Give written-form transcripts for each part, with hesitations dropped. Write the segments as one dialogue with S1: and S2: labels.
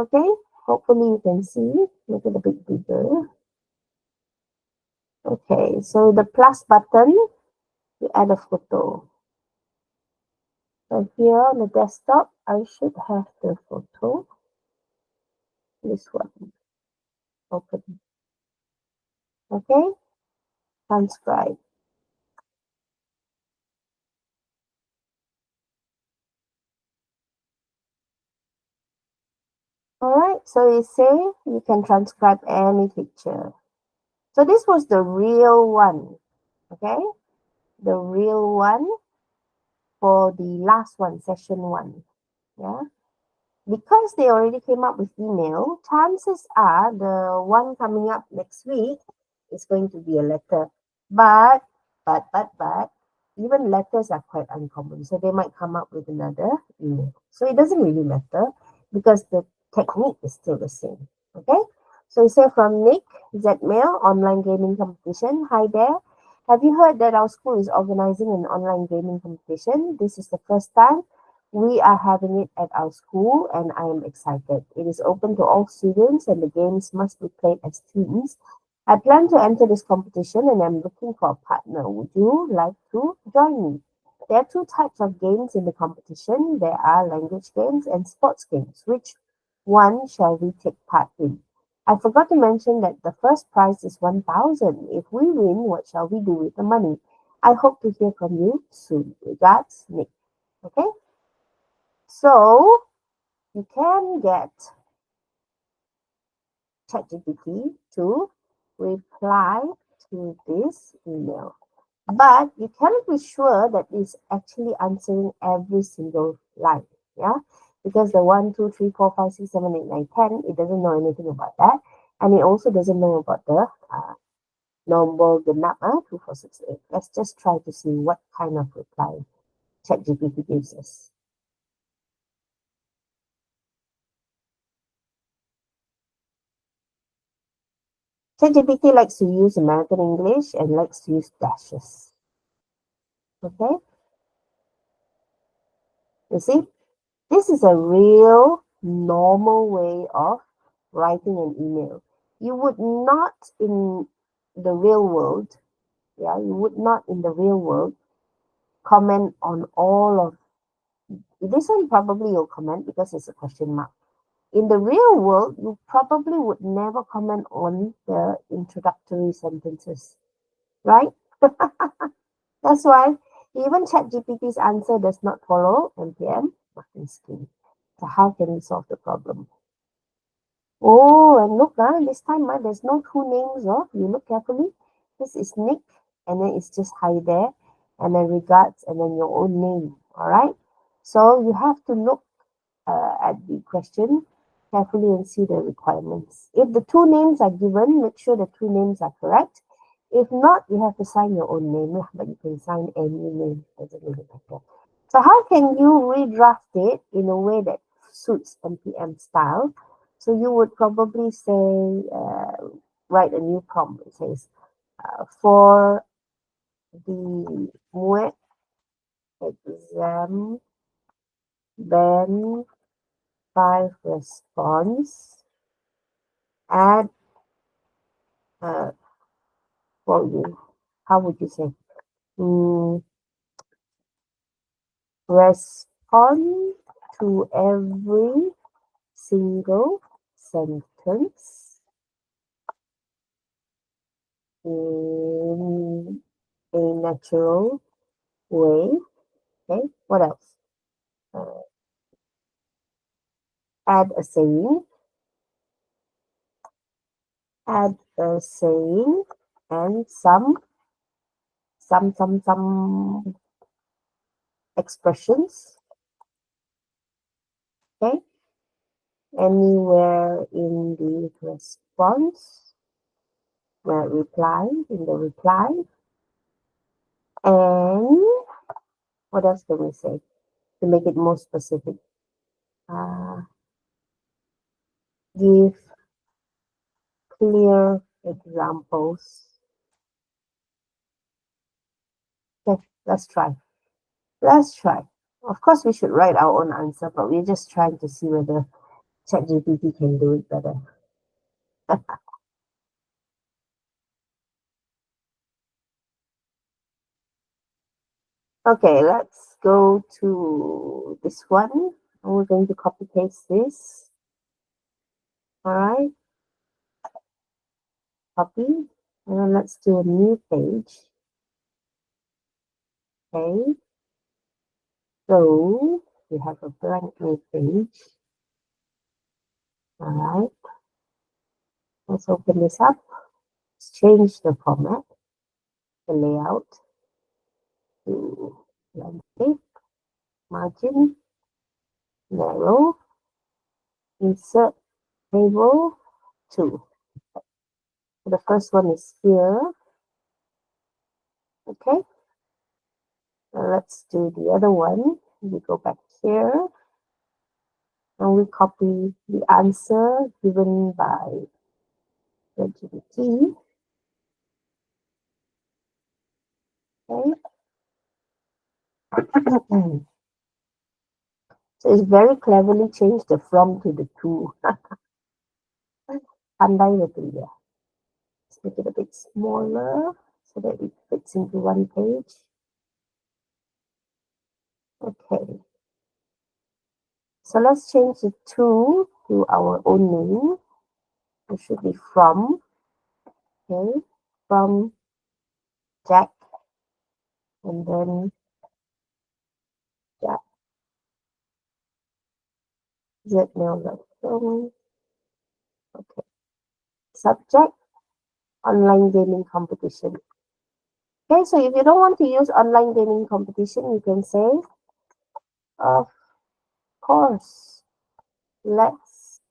S1: Okay, hopefully you can see. Make it a bit bigger. Okay, so the plus button, you add a photo. So here on the desktop, I should have the photo. This one. Open. Okay, transcribe. Alright, so you say you can transcribe any picture. So this was the real one. Okay, the real one for the last one, session 1. Yeah. Because they already came up with email, chances are the one coming up next week is going to be a letter. But, even letters are quite uncommon. So they might come up with another email. So it doesn't really matter because the technique is still the same. Okay? So you say from Nick, Zmail, online gaming competition. Hi there. Have you heard that our school is organizing an online gaming competition? This is the first time we are having it at our school and I am excited. It is open to all students and the games must be played as teams. I plan to enter this competition and I'm looking for a partner. Would you like to join me? There are 2 types of games in the competition. There are language games and sports games. Which one shall we take part in? I forgot to mention that the first prize is 1,000. If we win, what shall we do with the money? I hope to hear from you soon. Regards, Nick. Okay? So you can get ChatGPT to reply to this email. But you cannot be sure that it's actually answering every single line. Yeah. Because the 1, 2, 3, 4, 5, 6, 7, 8, 9, 10, it doesn't know anything about that. And it also doesn't know about the nombor genap 2, 4, 6, 8. Let's just try to see what kind of reply ChatGPT gives us. ChatGPT likes to use American English and likes to use dashes. Okay? You see, this is a real normal way of writing an email. You would not in the real world, you would not in the real world comment on all of this one. Probably you'll comment because it's a question mark. In the real world, you probably would never comment on the introductory sentences, right? That's why even ChatGPT's answer does not follow NPM marking scheme. So how can we solve the problem? Oh, and look, this time there's no 2 names. You look carefully. This is Nick, and then it's just hi there, and then regards, and then your own name. All right. So you have to look at the question carefully and see the requirements. If the 2 names are given, make sure the 2 names are correct. If not, you have to sign your own name, but you can sign any name. Doesn't really matter. So how can you redraft it in a way that suits NPM style? So you would probably say, write a new prompt. It says, for the MUET exam, band 5 response, add for you. How would you say? Respond to every single sentence in a natural way. Okay, what else? Add a saying. Add a saying and some expressions. Okay, anywhere in the response, reply, in the reply. And what else can we say to make it more specific? Give clear examples. Okay, let's try. Let's try. Of course, we should write our own answer, but we're just trying to see whether ChatGPT can do it better. Okay, let's go to this one. We're going to copy paste this. All right, copy. And then let's do a new page. Okay, so we have a blank new page. All right, let's open this up. Let's change the format, the layout to landscape, margin, narrow, insert table 2. So the first one is here. Okay, now let's do the other one. We go back here and we copy the answer given by ChatGPT. Okay. So it's very cleverly changed the from to the to. Pandai betul ya. Let's make it a bit smaller so that it fits into one page. Okay. So let's change the to our own name. It should be from. Okay. From Jack. And then Jack. Zmail.com. Okay. Subject, online gaming competition. Okay, so if you don't want to use online gaming competition, you can say, of course, let's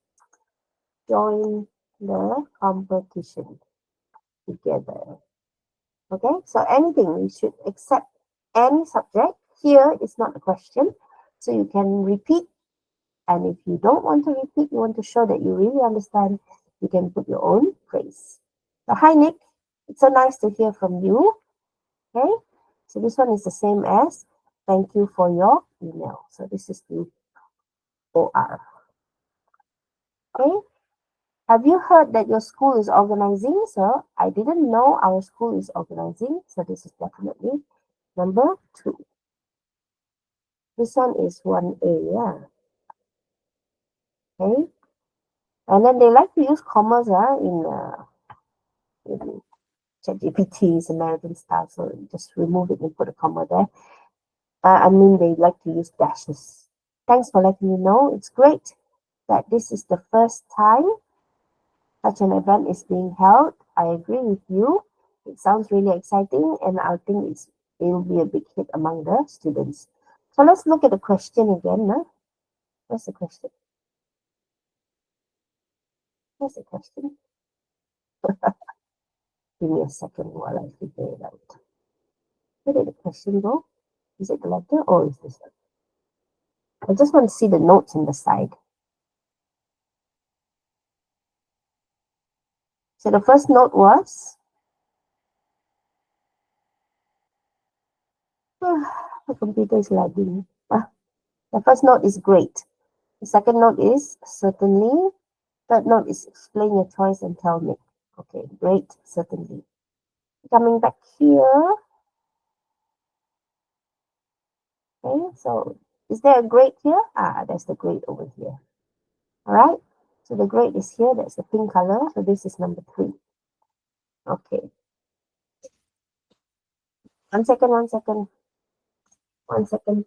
S1: join the competition together. Okay, so anything, you should accept any subject. Here is not a question, so you can repeat. And if you don't want to repeat, you want to show that you really understand, you can put your own phrase. So, hi, Nick. It's so nice to hear from you. Okay, so this one is the same as thank you for your email. So this is the OR. Okay, have you heard that your school is organizing? Sir, I didn't know our school is organizing. So this is definitely number 2. This one is 1A, yeah. Okay, and then they like to use commas in ChatGPT's American style. So just remove it and put a comma there. I mean, they like to use dashes. Thanks for letting me know. It's great that this is the first time such an event is being held. I agree with you. It sounds really exciting, and I think it will be a big hit among the students. So let's look at the question again. Huh? What's the question? What's the question? Give me a second while I figure it out. Where did the question go? Is it the letter or is this one? I just want to see the notes on the side. So the first note was, the computer is lagging. The first note is great. The second note is certainly. Third note is explain your choice and tell me. Okay, great, certainly. Coming back here. Okay, so is there a grade here? There's the grade over here. All right, so the grade is here. That's the pink color. So this is number 3. Okay. One second, one second. One second.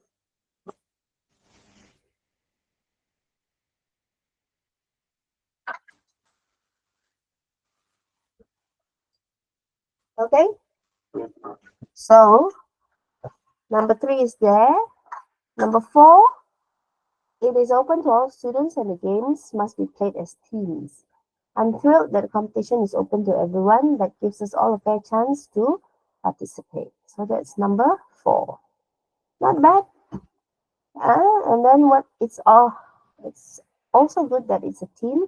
S1: Okay. So number 3 is there. Number 4, it is open to all students and the games must be played as teams. I'm thrilled that the competition is open to everyone. That gives us all a fair chance to participate. So that's number 4. Not bad. And then it's also good that it's a team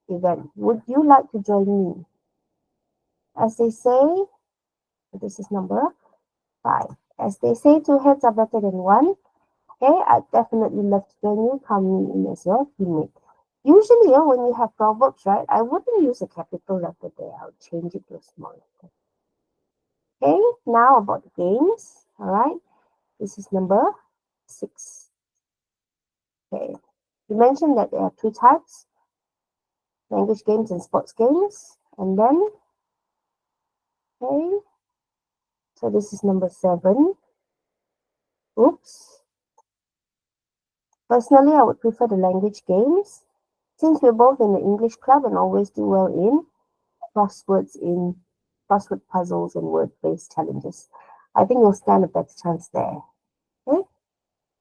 S1: event. Would you like to join me? As they say, this is number 5. As they say, 2 heads are better than one. Okay, I'd definitely love to join you. Come in as your teammate. Usually, when you have proverbs, right, I wouldn't use a capital letter there. I'll change it to a small letter. Okay, now about the games. All right, this is number 6. Okay, you mentioned that there are 2 types: language games and sports games. And then, okay, so this is number 7. Oops. Personally, I would prefer the language games since we're both in the English club and always do well in crosswords, in crossword puzzles and word-based challenges. I think you'll stand a better chance there. Okay?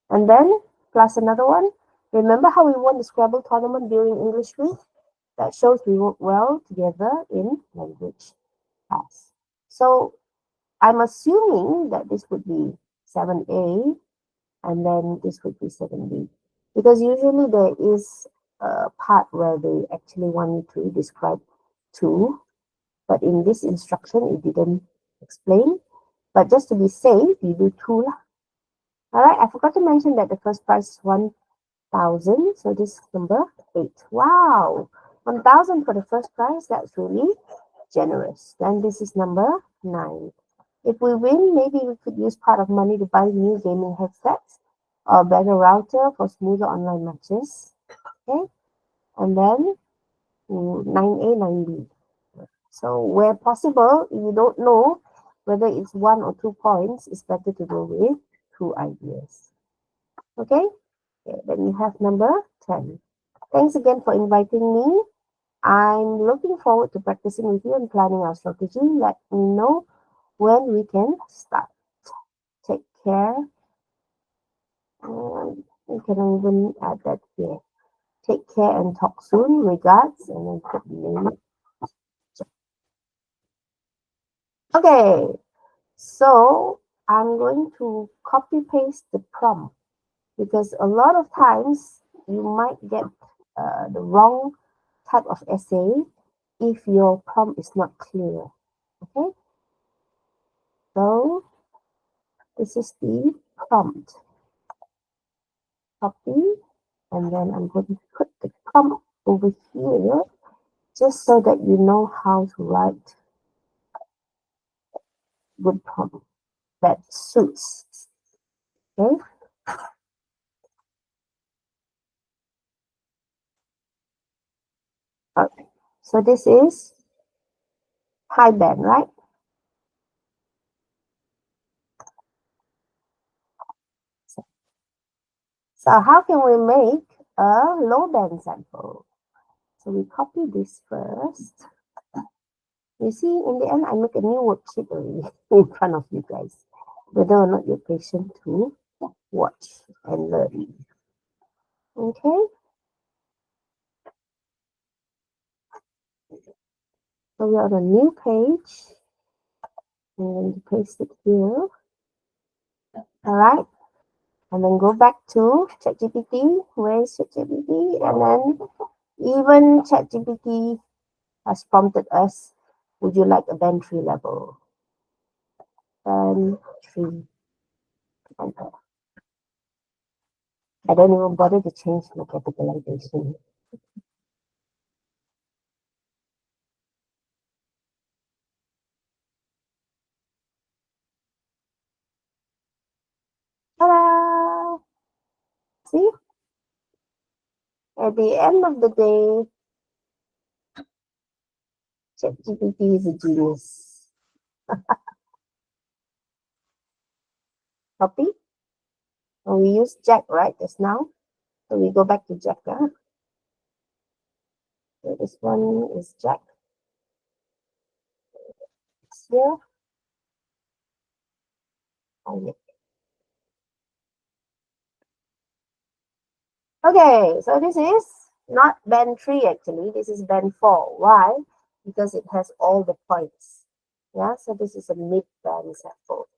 S1: And then, plus another one. Remember how we won the Scrabble tournament during English week? That shows we work well together in language class. So I'm assuming that this would be 7A and then this would be 7B. Because usually there is a part where they actually want you to describe 2, but in this instruction it didn't explain. But just to be safe, you do 2 lah. All right, I forgot to mention that the first prize is 1,000. So this is number 8. Wow, 1,000 for the first prize. That's really generous. Then this is number 9. If we win, maybe we could use part of money to buy new gaming headsets or a better router for smoother online matches. Okay, and then 9A, 9B. So where possible, if you don't know whether it's 1 or 2 points, it's better to go with 2 ideas. Okay, then you have number 10. Thanks again for inviting me. I'm looking forward to practicing with you and planning our strategy. Let me know when we can start. Take care. You can even add that here. Take care and talk soon. Regards, and then put the name. Okay, so I'm going to copy paste the prompt because a lot of times you might get the wrong type of essay if your prompt is not clear. Okay, so this is the prompt. Copy, and then I'm going to put the prompt over here just so that you know how to write good prompt that suits. Okay. Okay. So this is high band, right? So how can we make a low band sample? So we copy this first. You see, in the end, I make a new worksheet already in front of you guys, whether or not you're patient to watch and learn. Okay. So we're on a new page. I'm going to paste it here. All right. And then go back to ChatGPT. Where is ChatGPT? And then even ChatGPT has prompted us, would you like a band 3 level? Band 3. Enter. I don't even bother to change my capitalization. Ta-da! See? At the end of the day, ChatGPT is a genius. Copy. And we use Jack, right, just now. So we go back to Jack. So this one is Jack. It's here. Oh, yeah. Okay, so this is not band 3 actually. This is band 4. Why? Because it has all the points. Yeah, so this is a mid band sample.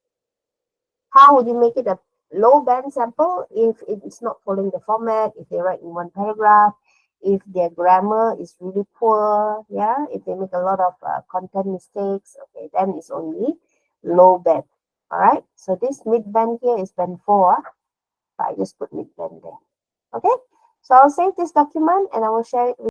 S1: How would you make it a low band sample if it's not following the format, if they write in one paragraph, if their grammar is really poor, yeah, if they make a lot of content mistakes, okay, then it's only low band. All right, so this mid band here is band 4. I just put mid band there. Okay, So I'll save this document and I will share it with